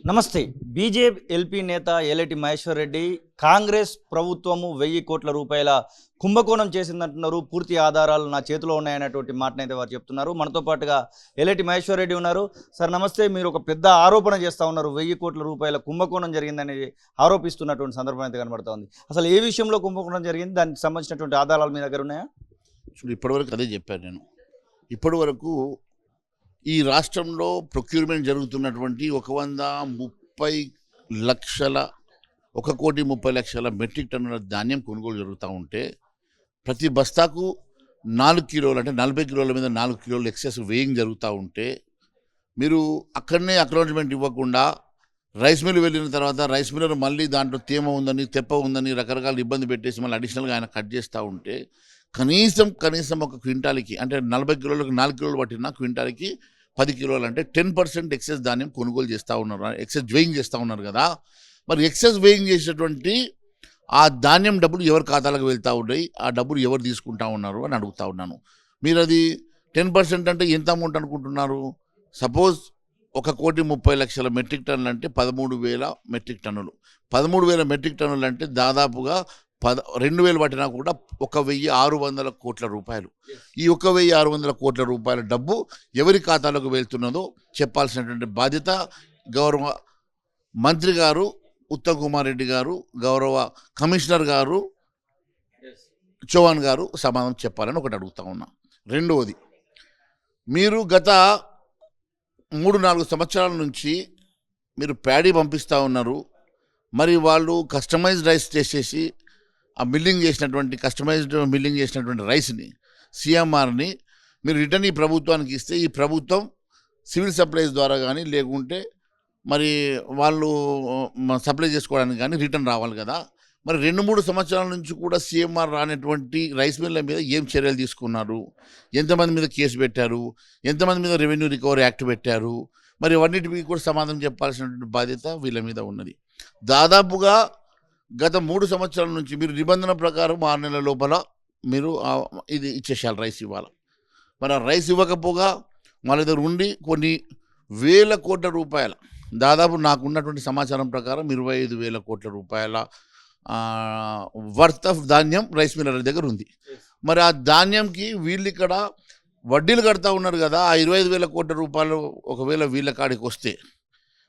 నమస్తే. BJP LP నేత ఏలేటి మహేశ్వర్ రెడ్డి కాంగ్రెస్ ప్రభుత్వము 1000 కోట్ల రూపాయల కుంభకోణం చేసిందంటున్నారు. పూర్తి ఆధారాలు నా చేతిలో ఉన్నాయనేటువంటి మాటనైతే వారు చెప్తున్నారు. మనతో పాటుగా ఏలేటి మహేశ్వర్ రెడ్డి ఉన్నారు. సార్ నమస్తే. మీరు ఒక పెద్ద ఆరోపణ చేస్తూ ఉన్నారు. 1000 కోట్ల రూపాయల కుంభకోణం జరిగిందని ఆరోపిస్తున్నటువంటి సందర్భం అయితే కనబడుతూ ఉంది. అసలు ఏ విషయంలో కుంభకోణం జరిగింది, దానికి సంబంధించినటువంటి ఆధారాలు మీ దగ్గర ఉన్నాయా? చూడు, ఇప్పటివరకు అదే చెప్పాను నేను. ఇప్పటివరకు ఈ రాష్ట్రంలో ప్రొక్యూర్మెంట్ జరుగుతున్నటువంటి 1,30,00,000 మెట్రిక్ టన్నుల ధాన్యం కొనుగోలు జరుగుతూ ఉంటే ప్రతి బస్తాకు 4 కిలోలు అంటే 40 కిలోల మీద 4 కిలోలు ఎక్సెస్ వేయింగ్ జరుగుతూ ఉంటే మీరు అక్కడనే అక్నాలెడ్జ్మెంట్ ఇవ్వకుండా రైస్ మిల్ వెళ్ళిన తర్వాత రైస్ మిల్లర్ మళ్ళీ దాంట్లో తేమ ఉందని తెప్ప ఉందని రకరకాల ఇబ్బంది పెట్టేసి మళ్ళీ అడిషనల్గా ఆయన కట్ చేస్తూ ఉంటే కనీసం ఒక క్వింటాల్కి అంటే 40 కిలోలకు 4 కిలోలు పట్టిన క్వింటాల్కి 10 కిలోలు అంటే 10% ఎక్సెస్ ధాన్యం కొనుగోలు చేస్తూ ఉన్నారు, ఎక్సెస్ వేయింగ్ చేస్తూ ఉన్నారు కదా. మరి ఎక్సెస్ వేయింగ్ చేసేటువంటి ఆ ధాన్యం డబ్బులు ఎవరి ఖాతాలకు వెళ్తూ ఉన్నాయి, ఆ డబ్బులు ఎవరు తీసుకుంటా ఉన్నారు అని అడుగుతూ ఉన్నాను. మీరు అది 10% అంటే ఎంత అమౌంట్ అనుకుంటున్నారు? సపోజ్ 1,30,00,000 మెట్రిక్ టన్నులు అంటే 13,000 మెట్రిక్ టన్నులు. 13,000 మెట్రిక్ టన్నులు అంటే దాదాపుగా 2,000 పట్టినా కూడా 1,600 కోట్ల రూపాయలు. ఈ 1,600 కోట్ల రూపాయల డబ్బు ఎవరి ఖాతాలోకి వెళ్తున్నదో చెప్పాల్సినటువంటి బాధ్యత గౌరవ మంత్రి గారు ఉత్తమ్ కుమార్ రెడ్డి గారు, గౌరవ కమిషనర్ గారు చౌహాన్ గారు సమాధానం చెప్పాలని ఒకటి అడుగుతా ఉన్నా. రెండవది, మీరు గత 3-4 సంవత్సరాల నుంచి మీరు ప్యాడీ పంపిస్తూ ఉన్నారు. మరి వాళ్ళు కస్టమైజ్డ్ రైస్ చేసేసి ఆ కస్టమైజ్డ్ మిల్లింగ్ చేసినటువంటి రైస్ని సిఎంఆర్ని మీరు రిటర్న్ ఈ ప్రభుత్వానికి ఇస్తే ఈ ప్రభుత్వం సివిల్ సప్లైస్ ద్వారా కానీ లేకుంటే మరి వాళ్ళు సప్లై చేసుకోవడానికి కానీ రిటర్న్ రావాలి కదా. మరి 2-3 సంవత్సరాల నుంచి కూడా సిఎంఆర్ రానటువంటి రైస్ మిల్ల మీద ఏం చర్యలు తీసుకున్నారు? ఎంతమంది మీద కేసు పెట్టారు? ఎంతమంది మీద రెవెన్యూ రికవరీ యాక్ట్ పెట్టారు? మరి అన్నిటికీ కూడా సమాధానం చెప్పాల్సినటువంటి బాధ్యత వీళ్ళ మీద ఉన్నది. దాదాపుగా గత 3 సంవత్సరాల నుంచి మీరు నిబంధన ప్రకారం 6 నెలల లోపల మీరు ఇది ఇచ్చేసారు, రైస్ ఇవ్వాలి. మరి ఆ రైస్ ఇవ్వకపోగా వాళ్ళ దగ్గర ఉండి కొన్ని వేల కోట్ల రూపాయల, దాదాపు నాకు ఉన్నటువంటి సమాచారం ప్రకారం 25,000 కోట్ల రూపాయల వర్త్ ఆఫ్ ధాన్యం రైస్ మిల్లర్ దగ్గర ఉంది. మరి ఆ ధాన్యంకి వీళ్ళు ఇక్కడ వడ్డీలు కడతా ఉన్నారు కదా. ఆ 25,000 కోట్ల రూపాయలు ఒకవేళ వీళ్ళ కాడికి వస్తే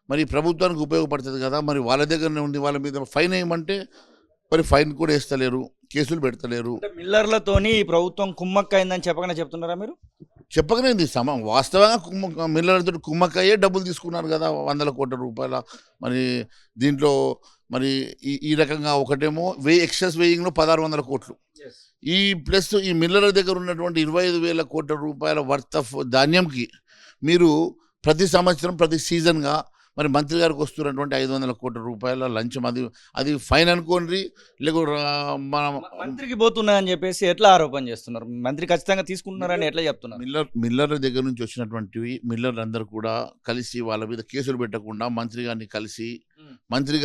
మరి ప్రభుత్వానికి ఉపయోగపడుతుంది కదా. మరి వాళ్ళ దగ్గరనే ఉంది, వాళ్ళ మీద ఫైన్ వేయమంటే మరి ఫైన్ కూడా వేస్తలేరు, కేసులు పెడతలేరు. మిల్లర్లతోని ఈ ప్రభుత్వం కుమ్మక్కైందని చెప్పకనే చెప్తున్నారా మీరు? చెప్పకనే వాస్తవంగా మిల్లర్లతో కుమ్మక్కయ్యే డబ్బులు తీసుకున్నారు కదా 100 కోట్ల రూపాయల. మరి దీంట్లో మరి ఈ రకంగా ఒకటేమో ఎక్సెస్ వేయింగ్లో 1,600 కోట్లు, ఈ ప్లస్ ఈ మిల్లర్ల దగ్గర ఉన్నటువంటి 25,000 కోట్ల రూపాయల వర్త్ ఆఫ్ ధాన్యంకి మీరు ప్రతి సంవత్సరం ప్రతి సీజన్గా మరి మంత్రి గారికి వస్తున్నటువంటి 500 కోట్ల రూపాయల లంచం, అది ఫైన్ అనుకోండి లేకపోతే మంత్రికి పోతున్నాయని చెప్పేసి ఎట్లా ఆరోపణ చేస్తున్నారు? మంత్రి ఖచ్చితంగా తీసుకుంటున్నారని ఎట్లా చెప్తున్నారు? మిల్లర్ల దగ్గర నుంచి వచ్చినటువంటివి మిల్లర్లందరూ కూడా కలిసి వాళ్ళ మీద కేసులు పెట్టకుండా మంత్రి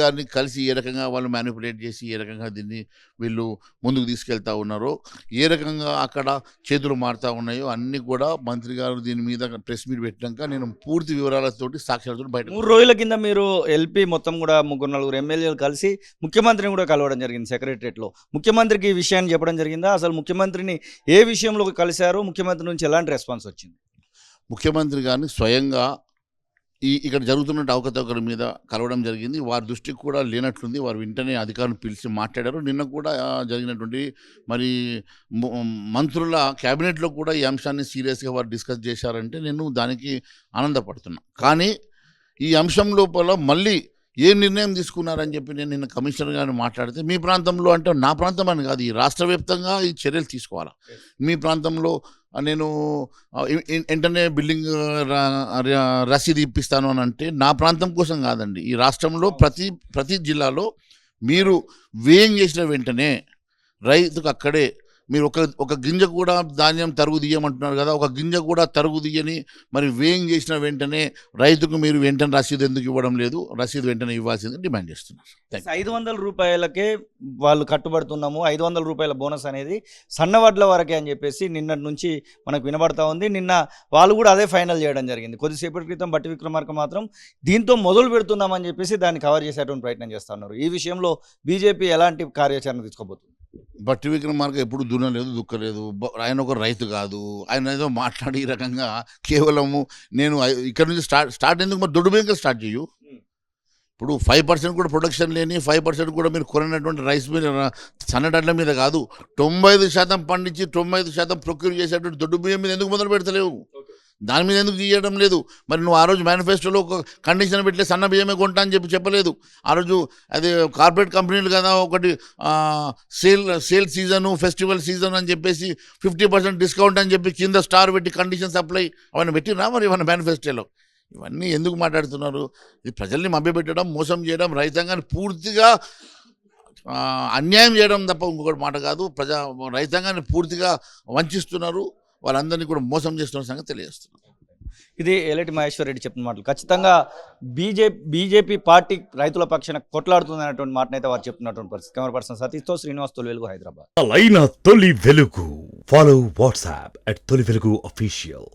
గారిని కలిసి ఏ రకంగా వాళ్ళు మ్యానిపులేట్ చేసి ఏ రకంగా దీన్ని వీళ్ళు ముందుకు తీసుకెళ్తా ఉన్నారో, ఏ రకంగా అక్కడ చేతులు మారుతూ ఉన్నాయో అన్నీ కూడా మంత్రి గారు దీని మీద ప్రెస్ మీట్ పెట్టినాక నేను పూర్తి వివరాలతోటి సాక్ష్యాలతో బయట 3 రోజుల కింద మీరు ఎల్పీ మొత్తం కూడా 3-4 ఎమ్మెల్యేలు కలిసి ముఖ్యమంత్రిని కూడా కలవడం జరిగింది సెక్రటరియట్లో. ముఖ్యమంత్రికి ఈ విషయాన్ని చెప్పడం జరిగిందా? అసలు ముఖ్యమంత్రిని ఏ విషయంలో కలిశారు? ముఖ్యమంత్రి నుంచి ఎలాంటి రెస్పాన్స్ వచ్చింది? ముఖ్యమంత్రి గారిని స్వయంగా ఇక్కడ జరుగుతున్న అవకతవకల మీద కలవడం జరిగింది. వారి దృష్టికి కూడా లేనట్లుంది. వారు వెంటనే అధికారులను పిలిచి మాట్లాడారు. నిన్న కూడా జరిగినటువంటి మరి మంత్రుల క్యాబినెట్లో కూడా ఈ అంశాన్ని సీరియస్గా వారు డిస్కస్ చేశారంటే నేను దానికి ఆనందపడుతున్నా. కానీ ఈ అంశం లోపల మళ్ళీ ఏ నిర్ణయం తీసుకున్నారని చెప్పి నేను నిన్న కమిషనర్ గారిని మాట్లాడితే, మీ ప్రాంతంలో అంటే నా ప్రాంతం అని కాదు, ఈ రాష్ట్ర వ్యాప్తంగా ఈ చర్యలు తీసుకోవాలి. మీ ప్రాంతంలో నేను వెంటనే బిల్డింగ్ రసీదు ఇప్పిస్తాను అని అంటే నా ప్రాంతం కోసం కాదండి, ఈ రాష్ట్రంలో ప్రతి జిల్లాలో మీరు వేయింగ్ చేసిన వెంటనే రైతుకు అక్కడే మీరు ఒక గింజ కూడా ధాన్యం తరుగు తీయమంటున్నారు కదా, ఒక గింజ కూడా తరుగు తీయని మరి వేయింగ్ చేసిన వెంటనే రైతుకు మీరు వెంటనే రసీదు ఎందుకు ఇవ్వడం లేదు? రసీదు వెంటనే ఇవ్వాల్సిందని డిమాండ్ చేస్తున్నారు. 500 రూపాయలకే వాళ్ళు కట్టుబడుతున్నాము, 500 రూపాయల బోనస్ అనేది సన్నవడ్ల వరకే అని చెప్పేసి నిన్నటి నుంచి మనకు వినబడతా ఉంది. నిన్న వాళ్ళు కూడా అదే ఫైనల్ చేయడం జరిగింది. కొద్దిసేపటి క్రితం బట్టి విక్రమార్క మాత్రం దీంతో మొదలు పెడుతున్నామని చెప్పేసి దాన్ని కవర్ చేసేటువంటి ప్రయత్నం చేస్తున్నారు. ఈ విషయంలో బీజేపీ ఎలాంటి కార్యాచరణ తీసుకోబోతుంది? బట్టి విక్రమార్క ఎప్పుడు దున్నలేదు దుక్కలేదు. ఆయన ఒక రైతు కాదు. ఆయన ఏదో మాట్లాడి ఈ రకంగా కేవలము నేను ఇక్కడ నుంచి స్టార్ట్ ఎందుకు మరి దొడ్డు బియ్యం స్టార్ట్ చేయు. ఇప్పుడు 5% కూడా ప్రొడక్షన్ లేని 5% కూడా మీరు కొనినటువంటి రైస్ మీద సన్నడడ్ల మీద కాదు, 95% పండించి 95% ప్రొక్యూర్ చేసేటువంటి దొడ్డు బియ్యం మీద ఎందుకు మొదలు పెడతలేవు? దాని మీద ఎందుకు తీయడం లేదు? మరి నువ్వు ఆ రోజు మేనిఫెస్టోలో ఒక కండిషన్ పెట్టలే సన్న బియ్యమే కొంటా అని చెప్పలేదు. ఆ రోజు అది కార్పొరేట్ కంపెనీలు కదా, ఒకటి సేల్ సీజను ఫెస్టివల్ సీజన్ అని చెప్పేసి 50% డిస్కౌంట్ అని చెప్పి కింద స్టార్ పెట్టి కండిషన్స్ అప్లై అవన్నీ పెట్టినా మరి ఏమన్నా మేనిఫెస్టోలో? ఇవన్నీ ఎందుకు మాట్లాడుతున్నారు? ఇది ప్రజల్ని మభ్యపెట్టడం, మోసం చేయడం, రైతాంగాన్ని పూర్తిగా అన్యాయం చేయడం తప్ప ఇంకొకటి మాట కాదు. రైతాంగాన్ని పూర్తిగా వంచిస్తున్నారు, వాళ్ళందరినీ కూడా మోసం చేస్తున్న సంగతి తెలియజేస్తున్నారు. ఇది ఎల్లటి మహేశ్వర్ రెడ్డి చెప్పిన మాటలు. ఖచ్చితంగా బీజేపీ పార్టీ రైతుల పక్షాన కొట్లాడుతుంది అనేటువంటి మాటనైతే వారు చెప్తున్నటువంటి పరిస్థితి. కెమెరా పర్సన్ సతీష్తో శ్రీనివాస్, తొలి వెలుగు, హైదరాబాద్. తొలి వెలుగు. ఫాలో వాట్సాప్ @తొలి వెలుగు official.